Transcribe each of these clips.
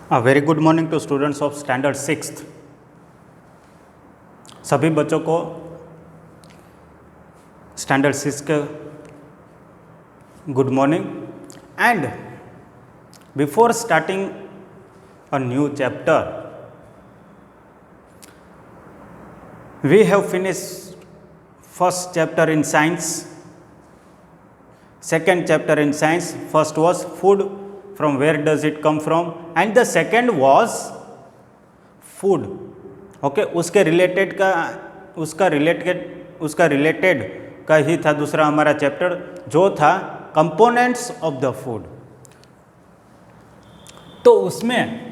A very good morning to students of standard 6th। सभी बच्चों को स्टैंडर्ड 6 के good morning. And before starting a new chapter, we have finished first chapter in science, second chapter in science. First was food, from where does it come from, and the second was food. Okay उसके related का उसका related का ही था दूसरा हमारा chapter, जो था components of the food. तो उसमें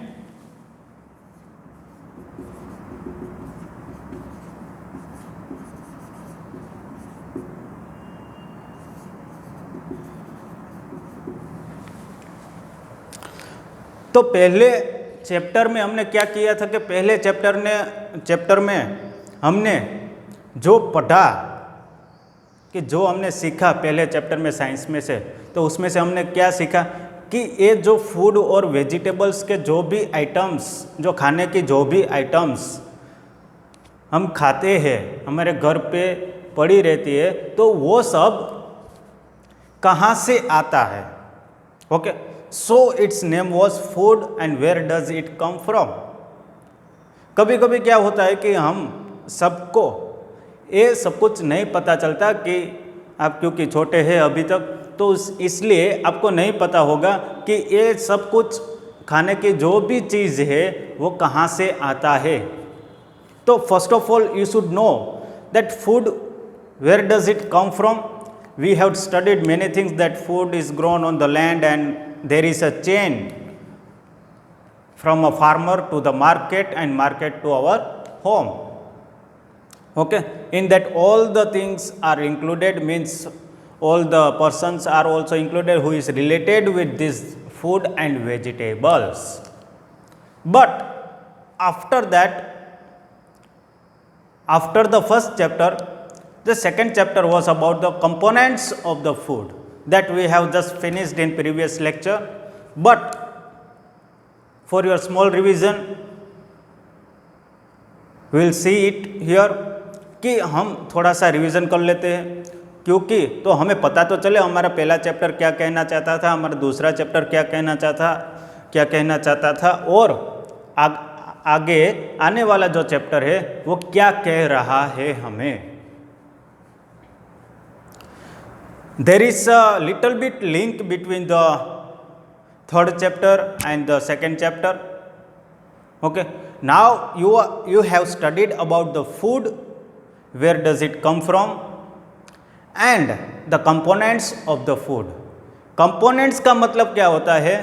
तो पहले चैप्टर में हमने क्या किया था कि पहले चैप्टर में हमने जो पढ़ा कि जो हमने सीखा पहले चैप्टर में साइंस में से, तो उसमें से हमने क्या सीखा कि ये जो फूड और वेजिटेबल्स के जो भी आइटम्स, जो खाने की जो भी आइटम्स हम खाते हैं, हमारे घर पे पड़ी रहती है, तो वो सब कहाँ से आता है। Okay, so its name was food and where does it come from। कभी कभी क्या होता है कि हम सबको ये सब कुछ नहीं पता चलता कि आप क्योंकि छोटे हैं अभी तक, तो इसलिए आपको नहीं पता होगा कि ये सब कुछ खाने की जो भी चीज़ है वो कहाँ से आता है। तो first of all you should know that food where does it come from. We have studied many things that food is grown on the land and there is a chain from a farmer to the market and market to our home। Okay, in that all the things are included, means all the persons are also included who is related with this food and vegetables। But after that, after the first chapter, the second chapter was about the components of the food that we have just finished in previous lecture। But for your small revision we will see it here कि हम थोड़ा सा revision कर लेते हैं, क्योंकि तो हमें पता तो चले हमारा पहला चैप्टर क्या कहना चाहता था, हमारा दूसरा चैप्टर क्या कहना चाहता था और आगे आने वाला जो चैप्टर है वो क्या कह रहा है हमें। There is a little bit link between the third chapter and the second chapter। Okay, now you have studied about the food, where does it come from, and the components of the food। components का मतलब क्या होता है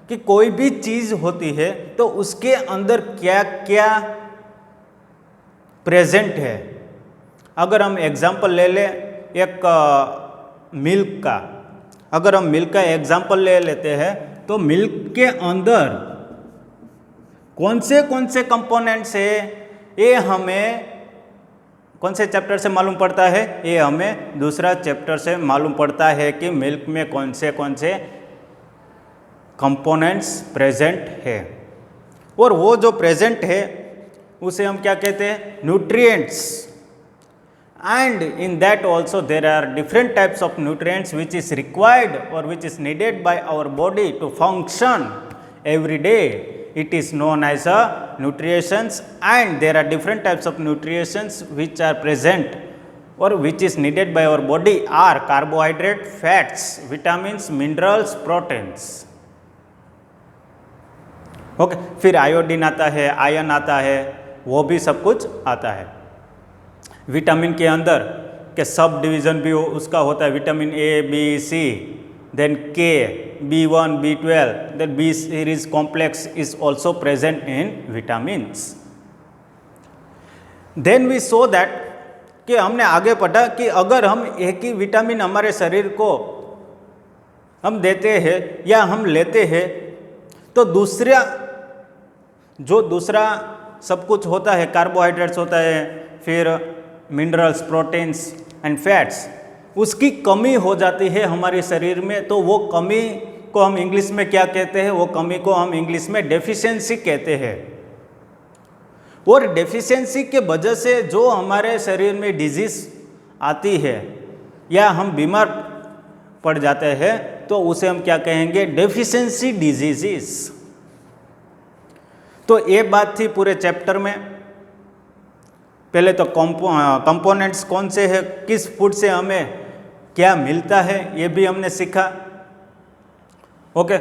कि कोई भी चीज़ होती है तो उसके अंदर क्या क्या प्रेजेंट है। अगर हम एग्जाम्पल ले लें एक मिल्क का, अगर हम मिल्क का एग्जाम्पल ले लेते हैं तो मिल्क के अंदर कौन से कंपोनेंट्स है, ये हमें कौन से चैप्टर से मालूम पड़ता है, ये हमें दूसरा चैप्टर से मालूम पड़ता है कि मिल्क में कौन से कंपोनेंट्स प्रेजेंट है। और वो जो प्रेजेंट है उसे हम क्या कहते हैं, nutrients. And in that also there are different types of nutrients which is required or which is needed by our body to function every day. It is known as a nutrients, and there are different types of nutrients which are present or which is needed by our body are carbohydrate, fats, vitamins, minerals, proteins। Okay, फिर iodine आता है, iron आता है, वो भी सब कुछ आता है। विटामिन के अंदर के सब डिवीज़न भी उसका होता है, vitamin A, B, C, then K, B1, B12, then B series complex is also present in vitamins. Then we saw that कि हमने आगे पढ़ा कि अगर हम एक ही विटामिन हमारे शरीर को हम देते हैं या हम लेते हैं तो दूसरा सब कुछ होता है, कार्बोहाइड्रेट्स होता है, फिर मिनरल्स, प्रोटीन्स एंड फैट्स, उसकी कमी हो जाती है हमारे शरीर में। तो वो कमी को हम इंग्लिश में क्या कहते हैं? वो कमी को हम इंग्लिश में डेफिशिएंसी कहते हैं। और डेफिशिएंसी के वजह से जो हमारे शरीर में डिजीज आती है या हम बीमार पड़ जाते हैं तो उसे हम क्या कहेंगे? Deficiency diseases. तो ये बात थी पूरे चैप्टर में। पहले तो कंपोनेंट्स कौन से हैं, किस फूड से हमें क्या मिलता है, ये भी हमने सीखा। ओके,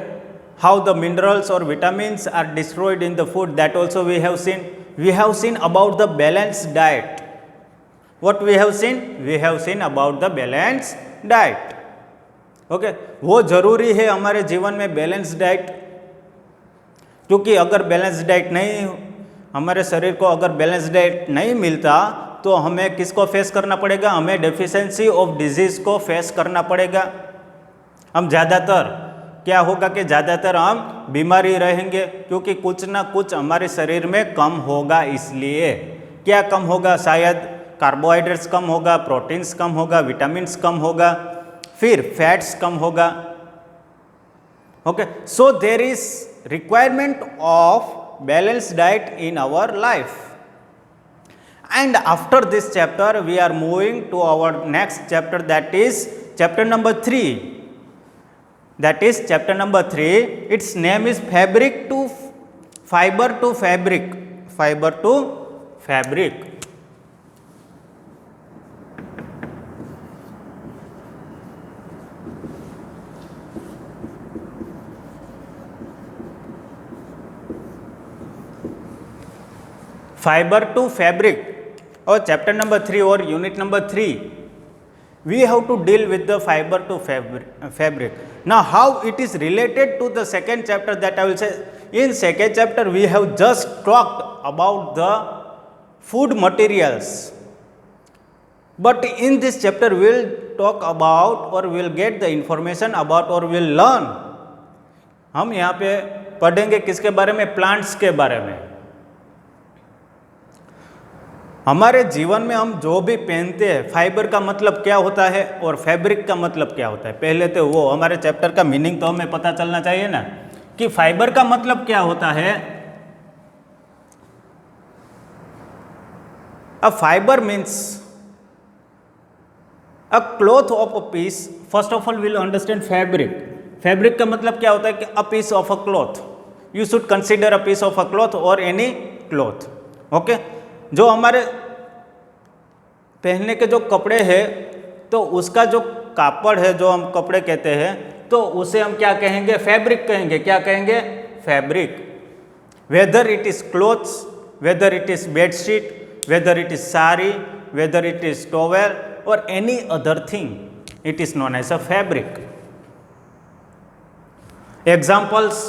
हाउ द मिनरल्स और vitamins are destroyed in the food, that also we have seen. We have seen about the balanced diet. What we have seen? We have seen about the balanced diet. Okay, वो जरूरी है हमारे जीवन में balance diet, क्योंकि अगर balance diet नहीं, हमारे शरीर को अगर बैलेंस डाइट नहीं मिलता तो हमें किसको फेस करना पड़ेगा? हमें डेफिशिएंसी ऑफ डिजीज को फेस करना पड़ेगा। हम ज़्यादातर क्या होगा कि ज़्यादातर हम बीमार ही रहेंगे, क्योंकि कुछ ना कुछ हमारे शरीर में कम होगा। इसलिए क्या कम होगा? शायद कार्बोहाइड्रेट्स कम होगा, प्रोटीन्स कम होगा, विटामिन्स कम होगा, फिर फैट्स कम होगा। Okay, so there is requirement of balanced diet in our life. And after this chapter we are moving to our next chapter, that is chapter number 3. That is chapter number 3. Its name is fabric to fiber to fabric. Fiber to fabric. Fiber to fabric, or chapter number 3 or unit number 3, we have to deal with the fiber to fabric. Now how it is related to the second chapter, that I will say. In second chapter we have just talked about the food materials, but in this chapter we will talk about or we will get the information about or we will learn. हम यहाँ पे पढ़ेंगे किसके बारे में? Plants के बारे में। हमारे जीवन में हम जो भी पहनते हैं, फाइबर का मतलब क्या होता है और फैब्रिक का मतलब क्या होता है? पहले तो वो हमारे चैप्टर का मीनिंग तो हमें पता चलना चाहिए ना, कि फाइबर का मतलब क्या होता है। A fibre means a cloth of a piece. First of all will understand fabric. Fabric का मतलब क्या होता है? कि a piece of a cloth. You should consider a piece of a cloth और एनी क्लॉथ। ओके, जो हमारे पहनने के जो कपड़े हैं तो उसका जो कापड़ है, जो हम कपड़े कहते हैं, तो उसे हम क्या कहेंगे? फैब्रिक कहेंगे। क्या कहेंगे? Fabric. Whether it is clothes, whether it is bedsheet, whether it is sari, whether it is towel और any other thing, it is known as a fabric. Examples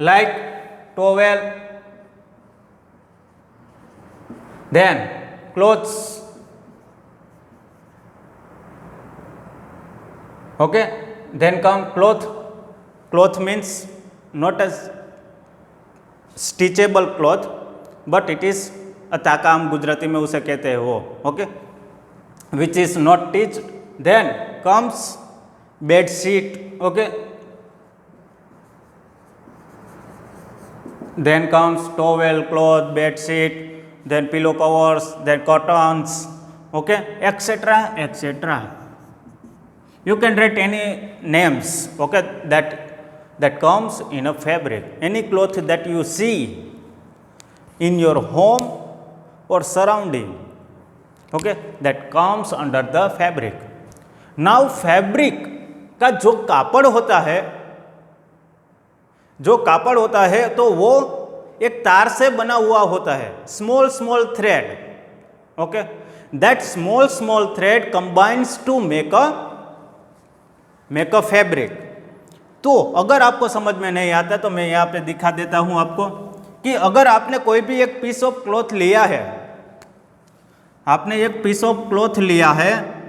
like towel, then clothes. Okay, then come cloth. Cloth means not as stitchable cloth, but it is ताका हम गुजराती में उसे कहते हैं वो। Okay, which is not stitched. Then comes bed sheet. Okay, then comes towel, cloth, bed sheet, then pillow covers, then curtains, okay, etc., etc. You can write any names, okay, that comes in a fabric. Any cloth that you see in your home or surrounding, okay, that comes under the fabric. Now fabric का जो कापड़ होता है तो वो एक तार से बना हुआ होता है, small thread. Okay, that small thread combines to make a fabric. तो अगर आपको समझ में नहीं आता तो मैं यहाँ पे दिखा देता हूँ आपको कि अगर आपने कोई भी एक पीस ऑफ क्लॉथ लिया है, आपने एक पीस ऑफ क्लॉथ लिया है,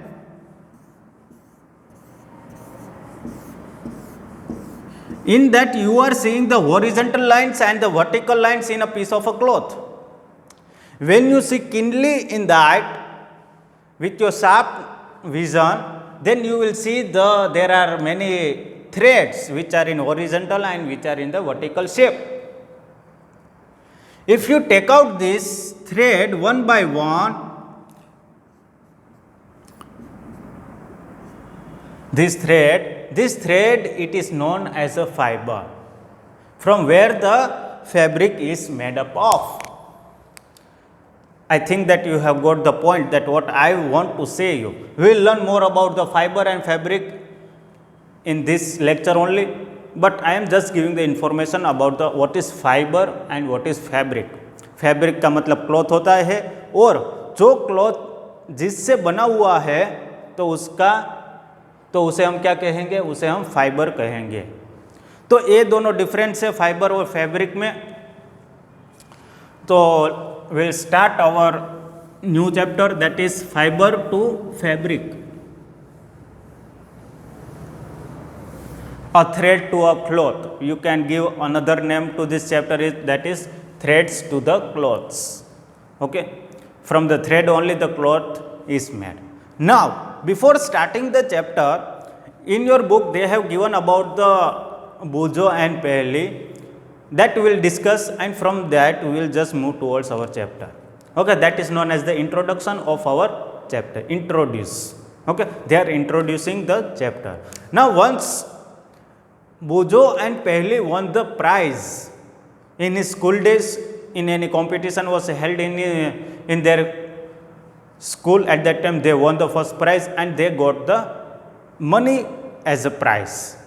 in that you are seeing the horizontal lines and the vertical lines in a piece of a cloth. When you see keenly in that with your sharp vision, then you will see there are many threads which are in horizontal and which are in the vertical shape. If you take out this thread one by one, this thread it is known as a fiber, from where the fabric is made up of. I think that you have got the point that what I want to say you. We will learn more about the fiber and fabric in this lecture only, but I am just giving the information about the what is fiber and what is fabric. Fabric का मतलब cloth होता है, और जो cloth जिससे बना हुआ है तो उसे हम क्या कहेंगे, उसे हम फाइबर कहेंगे। तो ये दोनों डिफरेंस है फाइबर और फैब्रिक में। तो we'll start our new chapter, that is fiber to fabric. A thread to a cloth. You can give another name to this chapter, that is threads to the clothes. Okay, from the thread only the cloth is made. Now, before starting the chapter, in your book they have given about the Bujo and Pehli. That we will discuss, and from that we will just move towards our chapter. Okay, that is known as the introduction of our chapter. Introduce. Okay, they are introducing the chapter. Now, once Bujo and Pehli won the prize in his school days, in any competition was held in their school. At that time they won the first prize and they got the money as a prize.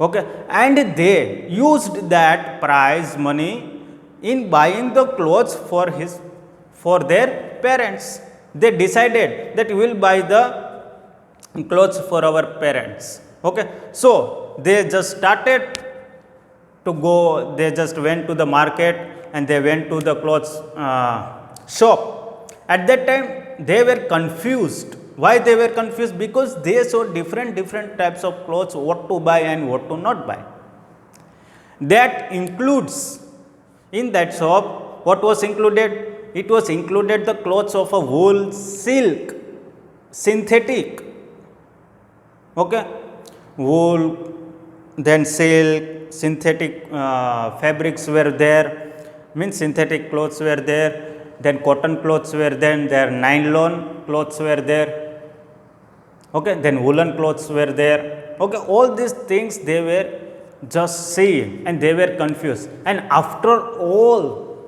Okay, and they used that prize money in buying the clothes for their parents. They decided that we will buy the clothes for our parents. Okay, so they just started to go, they just went to the market and they went to the clothes shop. At that time they were confused. Why they were confused? Because they saw different types of clothes, what to buy and what to not buy. That includes, in that shop, what was included? It was included the clothes of a wool, silk, synthetic. Okay, wool, then silk, synthetic fabrics were there, means synthetic clothes were there, then cotton clothes were there nylon clothes were there. Okay, then woolen clothes were there. Okay, all these things they were just seeing and they were confused. And after all,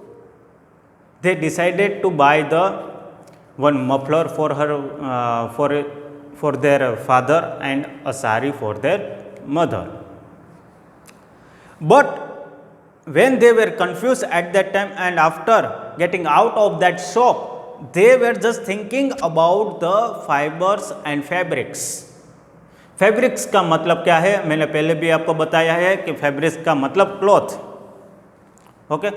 they decided to buy the one muffler for her, for their father, and a sari for their mother. But when they were confused at that time, and after getting out of that shop, they were just thinking about the fibers and fabrics. Fabrics का मतलब क्या है, मैंने पहले भी आपको बताया है कि फैब्रिक्स का मतलब क्लॉथ. ओके,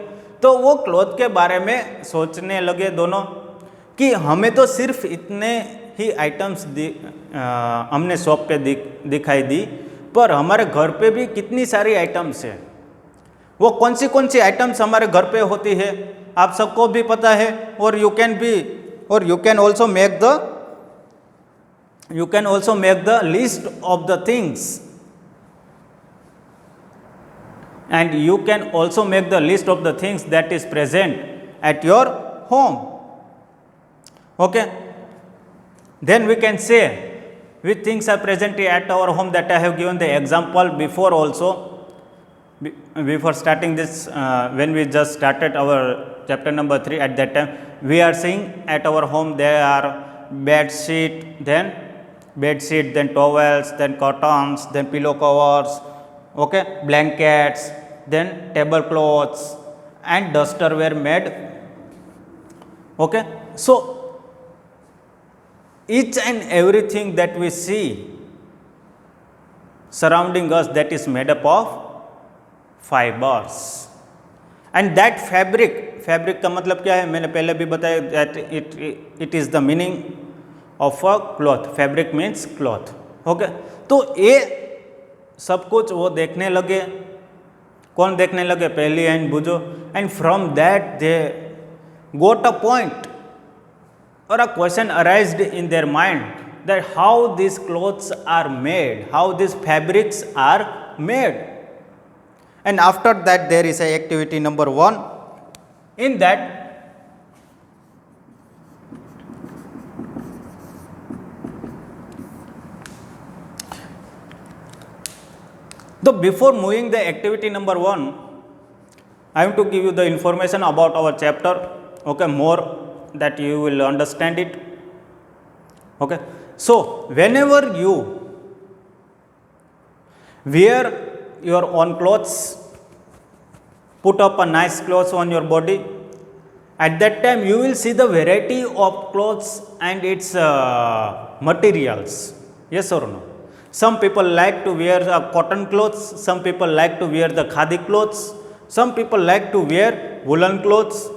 तो वो क्लॉथ के बारे में सोचने लगे दोनों कि हमें तो सिर्फ इतने ही आइटम्स हमने शॉप पे दिखाई दी, पर हमारे घर पे भी कितनी सारी आइटम्स है. वो कौन सी आइटम्स हमारे घर पे होती है आप सबको भी पता है. और you can also make the list of the things, and you can also make the list of the things that is present at your home. Okay, then we can say which things are present at our home, that I have given the example before also. Before starting this, when we just started our chapter number 3, at that time we are seeing at our home there are bed sheet, then towels, then curtains, then pillow covers, okay, blankets, then tablecloths and duster were made. Okay, so each and everything that we see surrounding us, that is made up of fibers. And that fabric का मतलब क्या है, मैंने पहले भी बताया, that it is the meaning of a cloth. Fabric means cloth. Okay, तो ये सब कुछ वो देखने लगे. कौन देखने लगे? पहली and बुजो. And from that they got a point, or a question arised in their mind, that how these clothes are made, how these fabrics are made. And after that there is a activity number 1. In that before moving the activity number 1, I am to give you the information about our chapter, okay, more that you will understand it. Okay. So whenever you wear your own clothes, put up a nice clothes on your body, at that time you will see the variety of clothes and its materials. Yes or no? Some people like to wear cotton clothes, some people like to wear the khadi clothes, some people like to wear woolen clothes,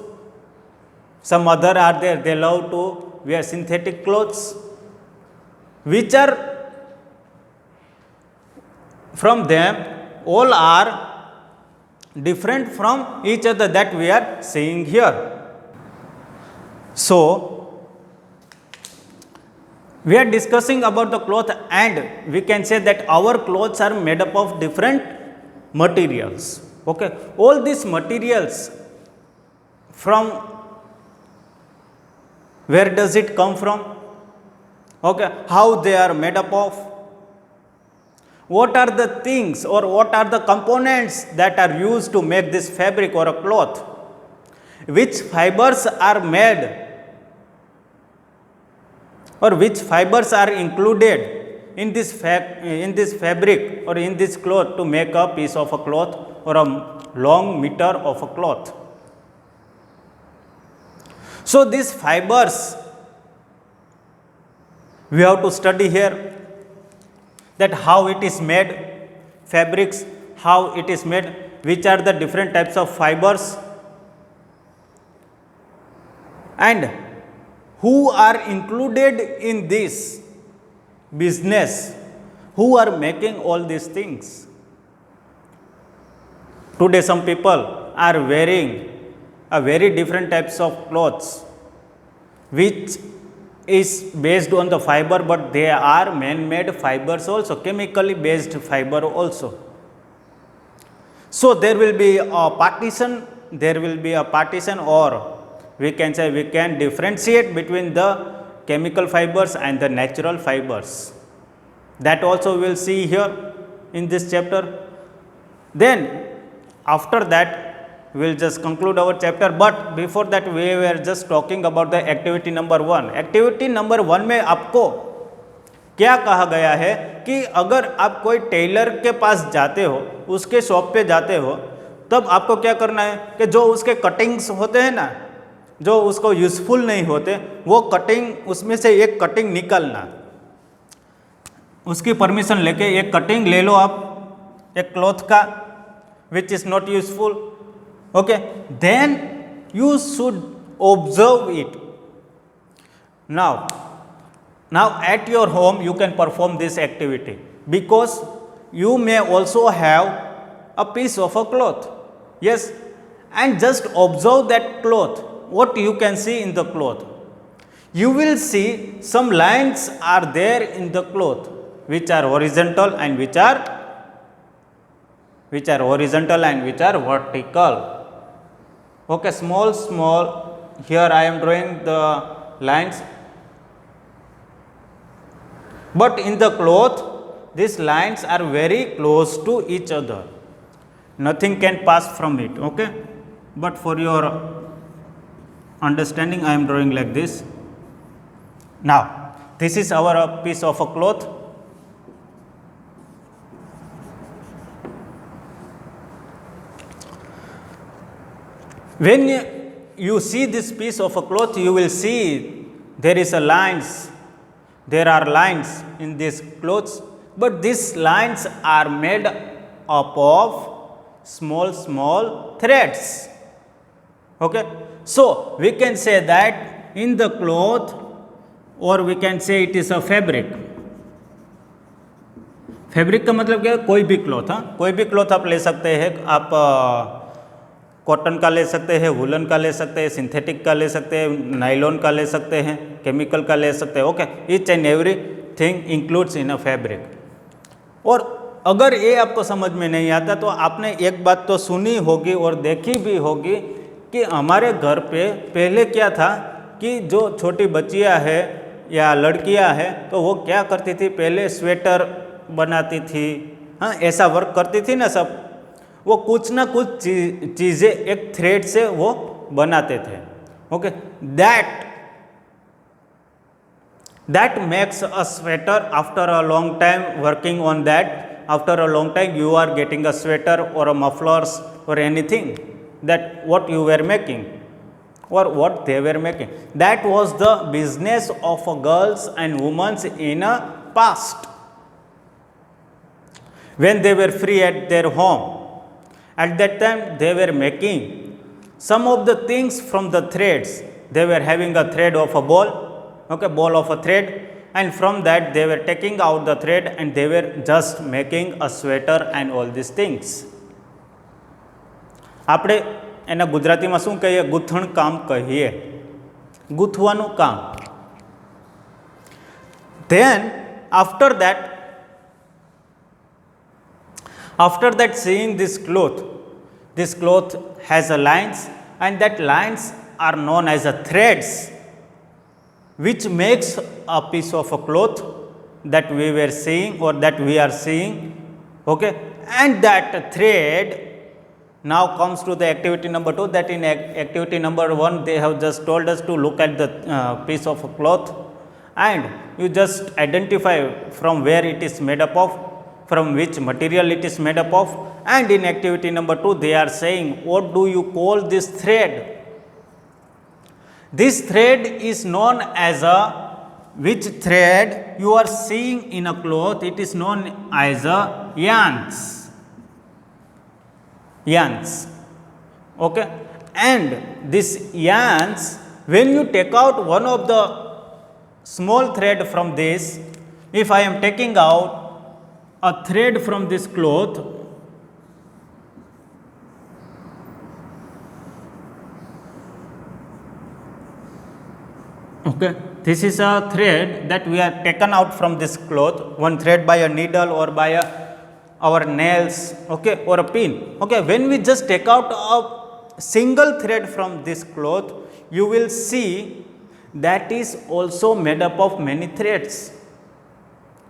some other are there, they love to wear synthetic clothes, which are from them, all are different from each other that we are seeing here. So we are discussing about the cloth, and we can say that our clothes are made up of different materials. Okay, all these materials, from where does it come from? Okay, how they are made up of? What are the things or what are the components that are used to make this fabric or a cloth? Which fibers are made, or which fibers are included in this fabric or in this cloth to make a piece of a cloth or a long meter of a cloth? So these fibers we have to study here, that how it is made, fabrics, how it is made, which are the different types of fibers, and who are included in this business, who are making all these things. Today some people are wearing a very different types of clothes which is based on the fiber, but they are man-made fibers also, chemically based fiber also. So there will be a partition, or we can say we can differentiate between the chemical fibers and the natural fibers. That also we will see here in this chapter. Then after that we will just conclude our chapter, but before that we were just talking about the activity number 1. Activity number 1 में आपको क्या कहा गया है कि अगर आप कोई टेलर के पास जाते हो, उसके शॉप पे जाते हो, तब आपको क्या करना है कि जो उसके कटिंग्स होते हैं ना, जो उसको यूज़फुल नहीं होते, वो कटिंग, उसमें से एक कटिंग निकालना, उसकी परमिशन लेके एक कटिंग ले लो आप एक क्लॉथ का which is not useful. Okay, then you should observe it. Now at your home you can perform this activity, because you may also have a piece of a cloth. Yes, and just observe that cloth. What you can see in the cloth? You will see some lines are there in the cloth which are horizontal and which are vertical. Okay, small, here I am drawing the lines, but in the cloth these lines are very close to each other, nothing can pass from it. Okay, but for your understanding I am drawing like this. Now this is our piece of a cloth. When you see this piece of a cloth, you will see there are lines in these clothes, but these lines are made up of small threads. Okay, so we can say that in the cloth, or we can say it is a fabric. Fabric का मतलब क्या है? कोई भी cloth, हाँ, कोई भी cloth आप ले सकते हैं. आप कॉटन का ले सकते हैं, वुलन का ले सकते हैं, सिंथेटिक का ले सकते हैं, नाइलॉन का ले सकते हैं, केमिकल का ले सकते हैं. Okay, each and every thing includes in a fabric. और अगर ये आपको समझ में नहीं आता तो आपने एक बात तो सुनी होगी और देखी भी होगी कि हमारे घर पे पहले क्या था कि जो छोटी बच्चियां है या लड़कियां हैं तो वो क्या करती थी, पहले स्वेटर बनाती थी, हाँ ऐसा वर्क करती थी ना सब, वो कुछ ना कुछ चीज़ें एक थ्रेड से वो बनाते थे। Okay, that makes a sweater after a long time working on that, after a long time you are getting a sweater or a mufflers or anything that what you were making or what they were making. That was the business of girls and women in a past when they were free at their home. At that time they were making some of the things from the threads. They were having a thread of a ball, okay, ball of a thread, and from that they were taking out the thread and they were just making a sweater and all these things. આપણે એના ગુજરાતીમાં શું કહીએ? ગૂંથણ કામ કહીએ, ગૂંથવાનું કામ. Then after that seeing this cloth has a lines and that lines are known as a threads, which makes a piece of a cloth that we were seeing or that we are seeing. Okay, and that thread now comes to the activity number 2, that in activity number 1 they have just told us to look at the piece of a cloth and you just identify from where it is made up of, from which material it is made up of, and in activity number 2 they are saying what do you call this thread. This thread is known as a, which thread you are seeing in a cloth, it is known as a yarns. Okay, and this yarns, when you take out one of the small thread from this, if I am taking out a thread from this cloth, okay, this is a thread that we are taken out from this cloth, one thread by a needle or by our nails, okay, or a pin. Okay, when we just take out a single thread from this cloth, you will see that is also made up of many threads.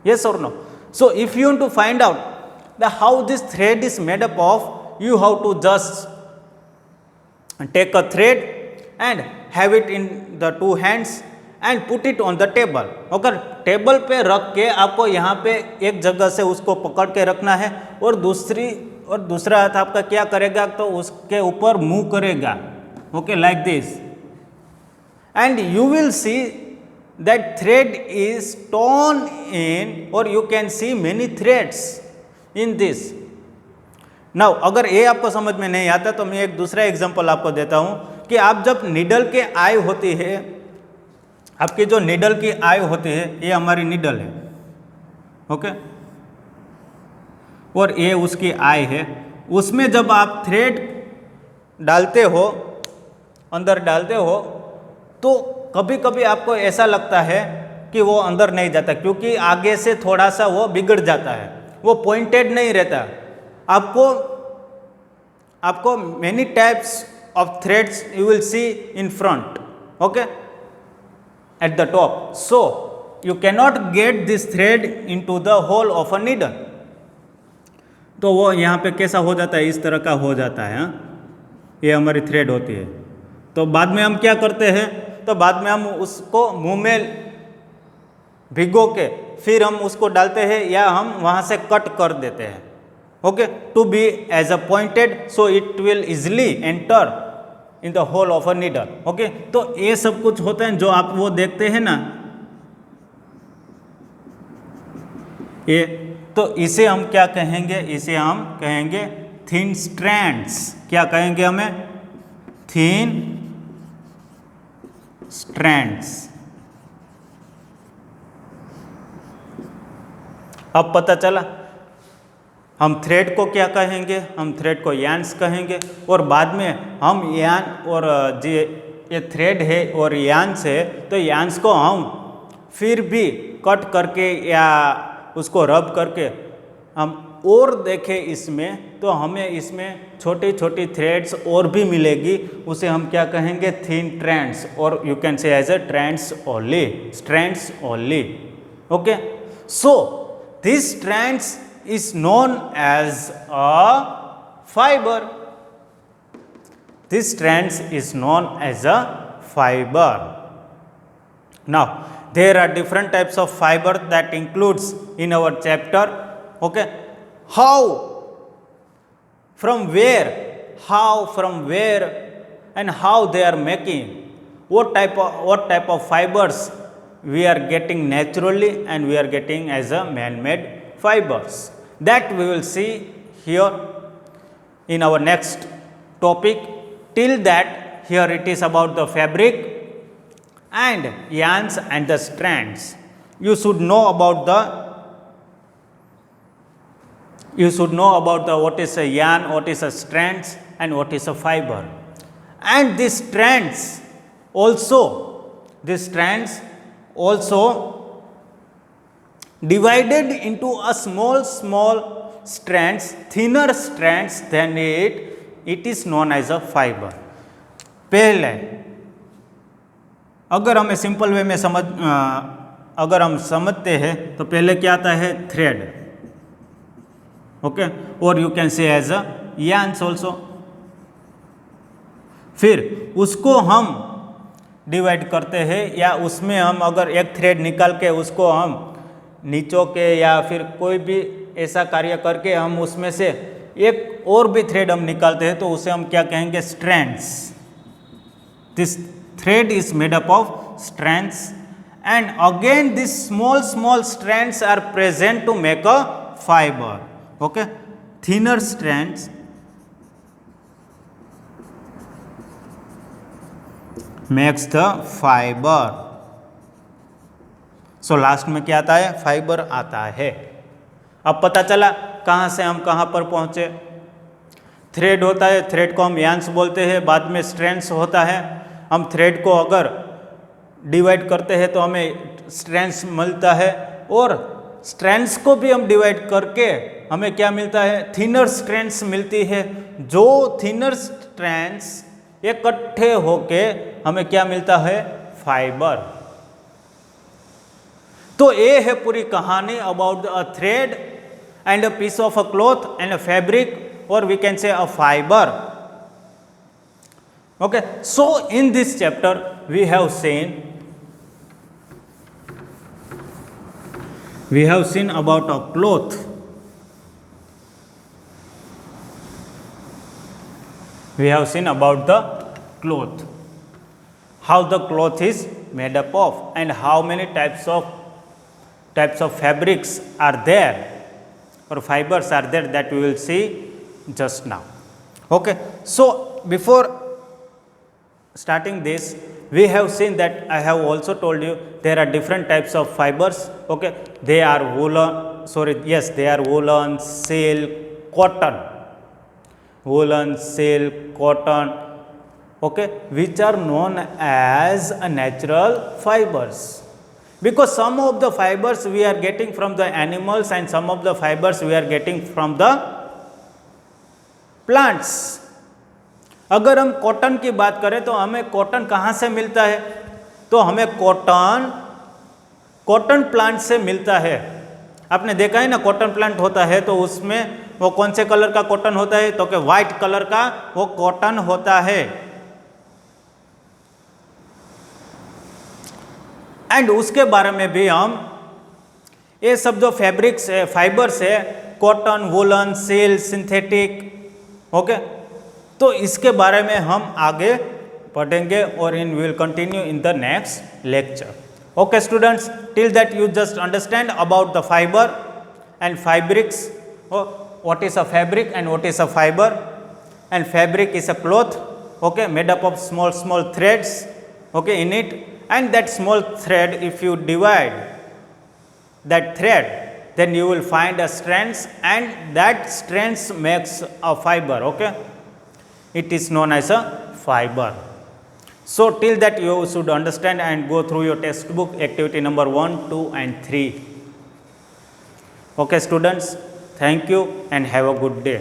Yes or no? So if you want to find out the how this thread is made up of, you have to just take a thread and have it in the two hands and put it on the table. अगर table पे रख के आपको यहाँ पे एक जगह से उसको पकड़ के रखना है और दूसरा हाथ आपका क्या करेगा, तो उसके ऊपर मूव करेगा, okay, like this, and you will C that thread is torn in or you can see many threads in this. Now अगर ये आपको समझ में नहीं आता तो मैं एक दूसरा एग्जांपल आपको देता हूँ कि आप जब नीडल के आई होती है, आपकी जो नीडल की आई होती है, ये हमारी नीडल है, ओके, और ये उसकी आई है, उसमें जब आप थ्रेड डालते हो, अंदर डालते हो, तो कभी कभी आपको ऐसा लगता है कि वो अंदर नहीं जाता क्योंकि आगे से थोड़ा सा वो बिगड़ जाता है, वो पॉइंटेड नहीं रहता. आपको many types of threads you will see in front, okay, at the top. So you can not get this thread into the hole of a needle. तो वो यहाँ पे कैसा हो जाता है, इस तरह का हो जाता है. ये हमारी थ्रेड होती है. तो बाद में हम क्या करते हैं, तो बाद में हम उसको मुंह में भिगो के फिर हम उसको डालते हैं या हम वहाँ से कट कर देते हैं, okay, to be as a pointed so it will easily enter in the hole of a needle. Okay, तो ये सब कुछ होता है जो आप वो देखते हैं ना, ये, तो इसे हम क्या कहेंगे, इसे हम कहेंगे थिन स्ट्रैंड्स. क्या कहेंगे हमें? Thin strands. अब पता चला हम थ्रेड को क्या कहेंगे, हम थ्रेड को यान्स कहेंगे और बाद में हम यान और ये थ्रेड है और यान्स है, तो यान्स को हम फिर भी कट करके या उसको रब करके हम और देखें इसमें तो हमें इसमें छोटी छोटी थ्रेड्स और भी मिलेगी, उसे हम क्या कहेंगे, थिन ट्रेंड्स, और you can say as a trends only, strands only. Okay, so this strands is known as a fibre. This strands is known as a fibre. Now there are different types of fiber that includes in our chapter. Okay, how, from where, and how they are making, what type of fibers we are getting naturally and we are getting as a man-made fibers, that we will see here in our next topic. Till that, here it is about the fabric and yarns and the strands. You should know about what is a yarn, what is a strands, and what is a fiber. And these strands also divided into a small strands, thinner strands than it is known as a fiber. पहले अगर हमें simple way में अगर हम समझते हैं तो पहले क्या आता है, थ्रेड. ओके, और you can say as a yarns also. फिर उसको हम डिवाइड करते हैं, या उसमें हम अगर एक थ्रेड निकाल के उसको हम नीचों के या फिर कोई भी ऐसा कार्य करके हम उसमें से एक और भी थ्रेड हम निकालते हैं तो उसे हम क्या कहेंगे, strands. This thread is made up of strands, and again these small strands are present to make a fiber. Okay, thinner strands makes the fiber. So last में क्या आता है, फाइबर आता है. अब पता चला कहाँ से हम कहाँ पर पहुँचे. थ्रेड होता है, थ्रेड को हम यार्न्स बोलते हैं, बाद में स्ट्रैंड्स होता है. हम थ्रेड को अगर डिवाइड करते हैं तो हमें स्ट्रैंड्स मिलता है, और स्ट्रैंड्स को भी हम डिवाइड करके हमें क्या मिलता है, थिनर स्ट्रैंड्स मिलती है. जो थिनर स्ट्रैंड्स इकट्ठे होके हमें क्या मिलता है, फाइबर. तो ये है पूरी कहानी about a thread and a piece of a cloth and a fabric, और we can say a fibre. Okay, so in this chapter we have seen about a cloth. We have seen about the cloth, how the cloth is made up of, and how many types of fabrics are there or fibers are there, that we will see just now. Okay, so before starting this, we have seen that I have also told you there are different types of fibers. Okay, they are woolen, silk, cotton, okay, which are known as a natural fibers, because some of the fibers we are getting from the animals and some of the fibers we are getting from the plants. अगर हम cotton की बात करें तो हमें cotton कहाँ से मिलता है, तो हमें कॉटन प्लांट से मिलता है. आपने देखा है ना, कॉटन प्लांट होता है तो उसमें वो कौन से कलर का कॉटन होता है, तो कि वाइट कलर का वो कॉटन होता है. एंड उसके बारे में भी हम ये सब जो फैब्रिक्स है, फाइबर्स है, cotton, woollen, silk, synthetic, okay, तो इसके बारे में हम आगे पढ़ेंगे और will continue in the next lecture. Okay students, till that you just understand about the fibre and fabrics. What is a fabric and what is a fibre. And fabric is a cloth, okay, made up of small threads, okay, in it, and that small thread, if you divide that thread, then you will find a strands, and that strands makes a fiber. Okay, it is known as a fiber. So till that you should understand and go through your textbook activity number 1, 2 and 3. Okay students, thank you and have a good day.